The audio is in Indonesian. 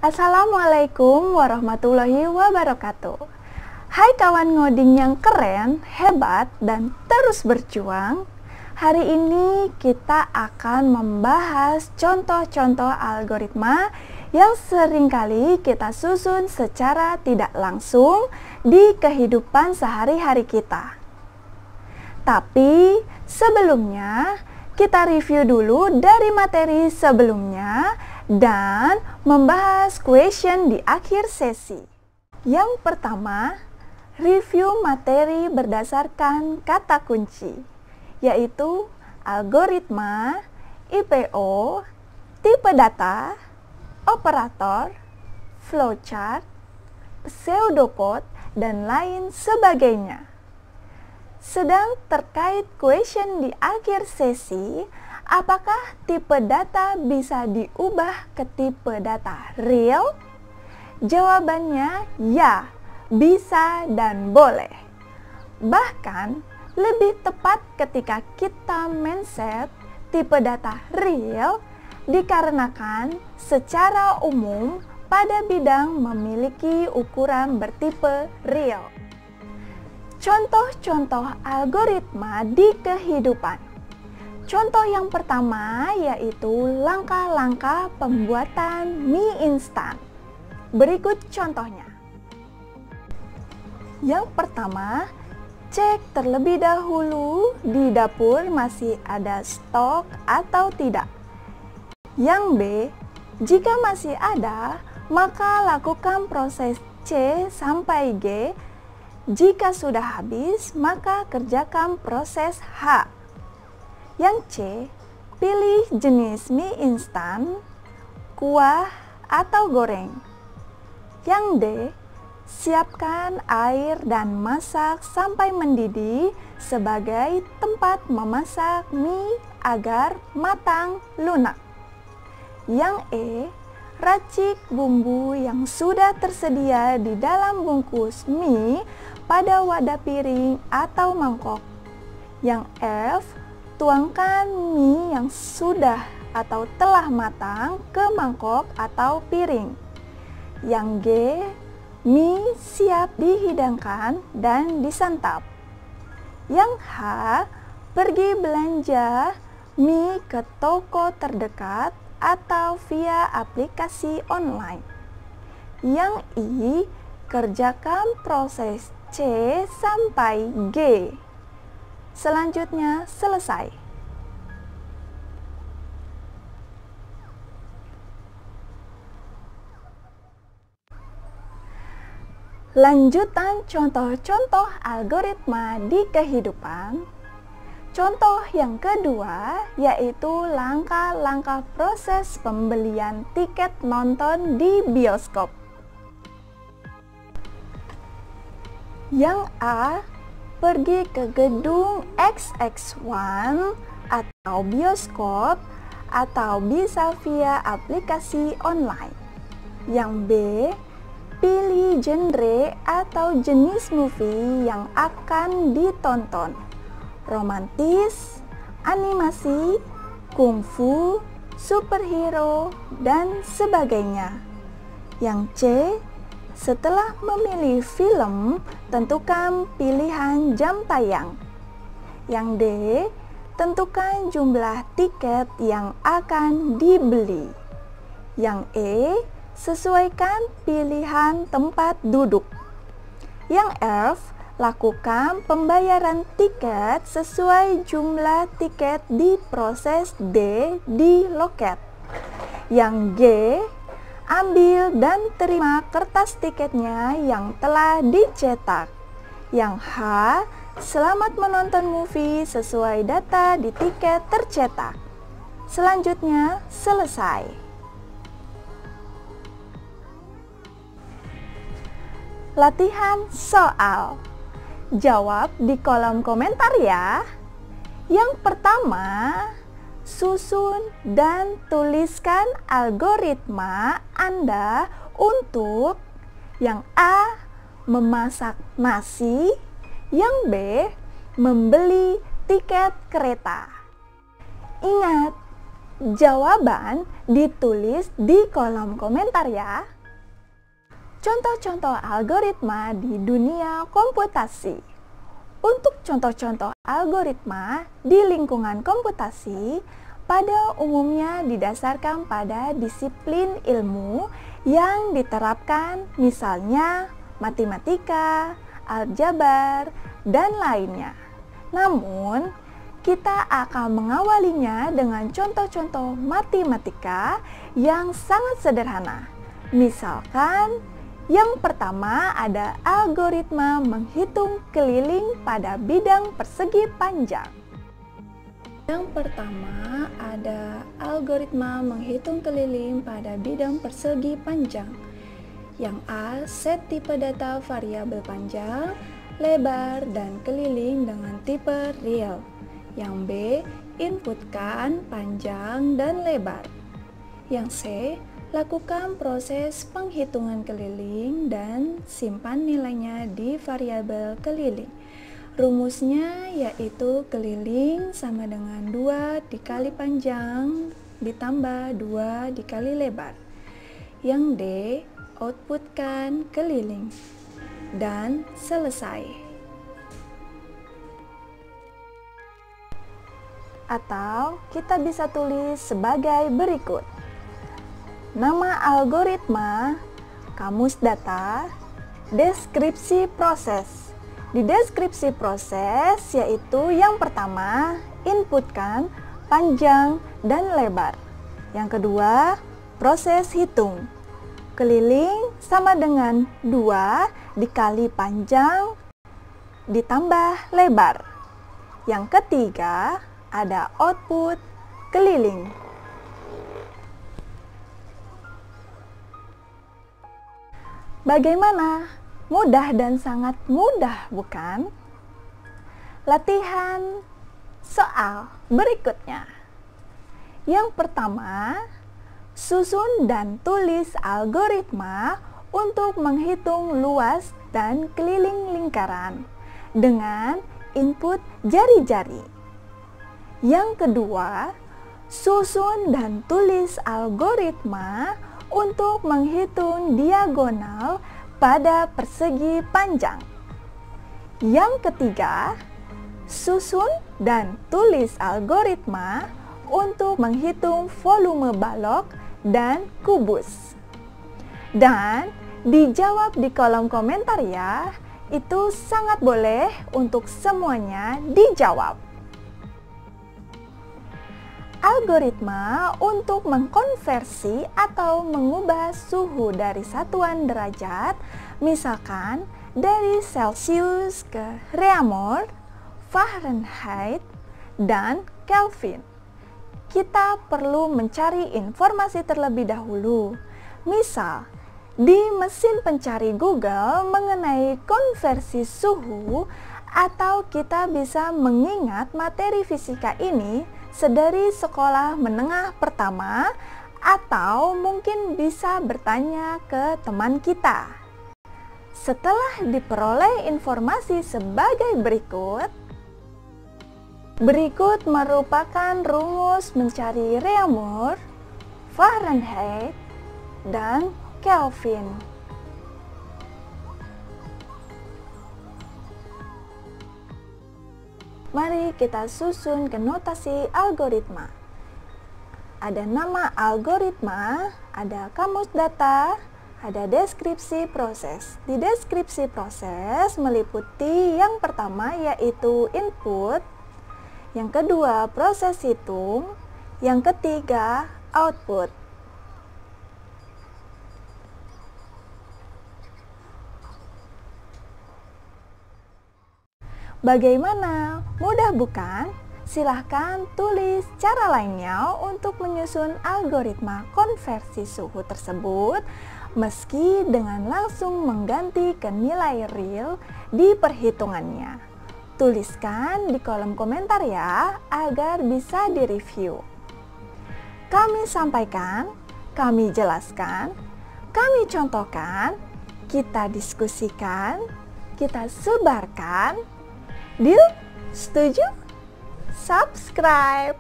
Assalamualaikum warahmatullahi wabarakatuh. Hai kawan ngoding yang keren, hebat, dan terus berjuang. Hari ini kita akan membahas contoh-contoh algoritma yang seringkali kita susun secara tidak langsung di kehidupan sehari-hari kita. Tapi sebelumnya, kita review dulu dari materi sebelumnya dan membahas question di akhir sesi. Yang pertama, review materi berdasarkan kata kunci, yaitu algoritma, IPO, tipe data, operator, flowchart, pseudocode, dan lain sebagainya. Sedang terkait question di akhir sesi, apakah tipe data bisa diubah ke tipe data real? Jawabannya ya, bisa dan boleh. Bahkan lebih tepat ketika kita men-set tipe data real dikarenakan secara umum pada bidang memiliki ukuran bertipe real. Contoh-contoh algoritma di kehidupan. Contoh yang pertama yaitu langkah-langkah pembuatan mie instan. Berikut contohnya. Yang pertama, cek terlebih dahulu di dapur masih ada stok atau tidak. Yang B, jika masih ada, maka lakukan proses C sampai G. Jika sudah habis, maka kerjakan proses H. Yang C, pilih jenis mie instan, kuah, atau goreng. Yang D, siapkan air dan masak sampai mendidih sebagai tempat memasak mie agar matang lunak. Yang E, racik bumbu yang sudah tersedia di dalam bungkus mie pada wadah piring atau mangkok. Yang F, tuangkan mie yang sudah atau telah matang ke mangkok atau piring. Yang G, mie siap dihidangkan dan disantap. Yang H, pergi belanja mie ke toko terdekat atau via aplikasi online. Yang I, kerjakan proses C sampai G. Selanjutnya selesai. Lanjutan contoh-contoh algoritma di kehidupan. Contoh yang kedua yaitu langkah-langkah proses pembelian tiket nonton di bioskop. Yang A, pergi ke gedung XX1 atau bioskop atau bisa via aplikasi online. Yang B, pilih genre atau jenis movie yang akan ditonton. Romantis, animasi, kungfu, superhero, dan sebagainya. Yang C, setelah memilih film, tentukan pilihan jam tayang. Yang D, tentukan jumlah tiket yang akan dibeli. Yang E, sesuaikan pilihan tempat duduk. Yang F, lakukan pembayaran tiket sesuai jumlah tiket di proses D di loket. Yang G, ambil dan terima kertas tiketnya yang telah dicetak. Yang H, selamat menonton movie sesuai data di tiket tercetak. Selanjutnya selesai. Latihan soal. Jawab di kolom komentar ya. Yang pertama, susun dan tuliskan algoritma Anda untuk yang A, memasak nasi, yang B, membeli tiket kereta. Ingat, jawaban ditulis di kolom komentar ya. Contoh-contoh algoritma di dunia komputasi. Untuk contoh-contoh algoritma di lingkungan komputasi, pada umumnya didasarkan pada disiplin ilmu yang diterapkan, misalnya matematika, aljabar, dan lainnya. Namun, kita akan mengawalinya dengan contoh-contoh matematika yang sangat sederhana. Misalkan, yang pertama ada algoritma menghitung keliling pada bidang persegi panjang. Yang pertama ada algoritma menghitung keliling pada bidang persegi panjang. Yang A, set tipe data variabel panjang, lebar, dan keliling dengan tipe real. Yang B, inputkan panjang dan lebar. Yang C, lakukan proses penghitungan keliling dan simpan nilainya di variabel keliling. Rumusnya yaitu keliling sama dengan 2 dikali panjang ditambah 2 dikali lebar. Yang D, outputkan keliling. Dan selesai. Atau kita bisa tulis sebagai berikut. Nama algoritma, kamus data, deskripsi proses. Di deskripsi proses yaitu yang pertama, inputkan panjang dan lebar. Yang kedua, proses hitung. Keliling sama dengan 2 dikali panjang ditambah lebar. Yang ketiga, ada output keliling. Bagaimana? Mudah dan sangat mudah, bukan? Latihan soal berikutnya. Yang pertama, susun dan tulis algoritma untuk menghitung luas dan keliling lingkaran dengan input jari-jari. Yang kedua, susun dan tulis algoritma untuk menghitung diagonal pada persegi panjang. Yang ketiga, susun dan tulis algoritma untuk menghitung volume balok dan kubus. Dan dijawab di kolom komentar ya, itu sangat boleh untuk semuanya dijawab. Algoritma untuk mengkonversi atau mengubah suhu dari satuan derajat, misalkan dari Celsius ke Reaumur, Fahrenheit, dan Kelvin. Kita perlu mencari informasi terlebih dahulu. Misal, di mesin pencari Google mengenai konversi suhu, atau kita bisa mengingat materi fisika ini sedari sekolah menengah pertama, atau mungkin bisa bertanya ke teman kita. Setelah diperoleh informasi sebagai berikut merupakan rumus mencari Reaumur, Fahrenheit, dan Kelvin. Mari kita susun ke notasi algoritma. Ada nama algoritma, ada kamus data, ada deskripsi proses. Di deskripsi proses meliputi yang pertama yaitu input, yang kedua proses hitung, yang ketiga output. Bagaimana? Mudah bukan? Silahkan tulis cara lainnya untuk menyusun algoritma konversi suhu tersebut, meski dengan langsung mengganti ke nilai real di perhitungannya. Tuliskan di kolom komentar ya, agar bisa direview. Kami sampaikan, kami jelaskan, kami contohkan, kita diskusikan, kita sebarkan. Deal? Setuju? Subscribe!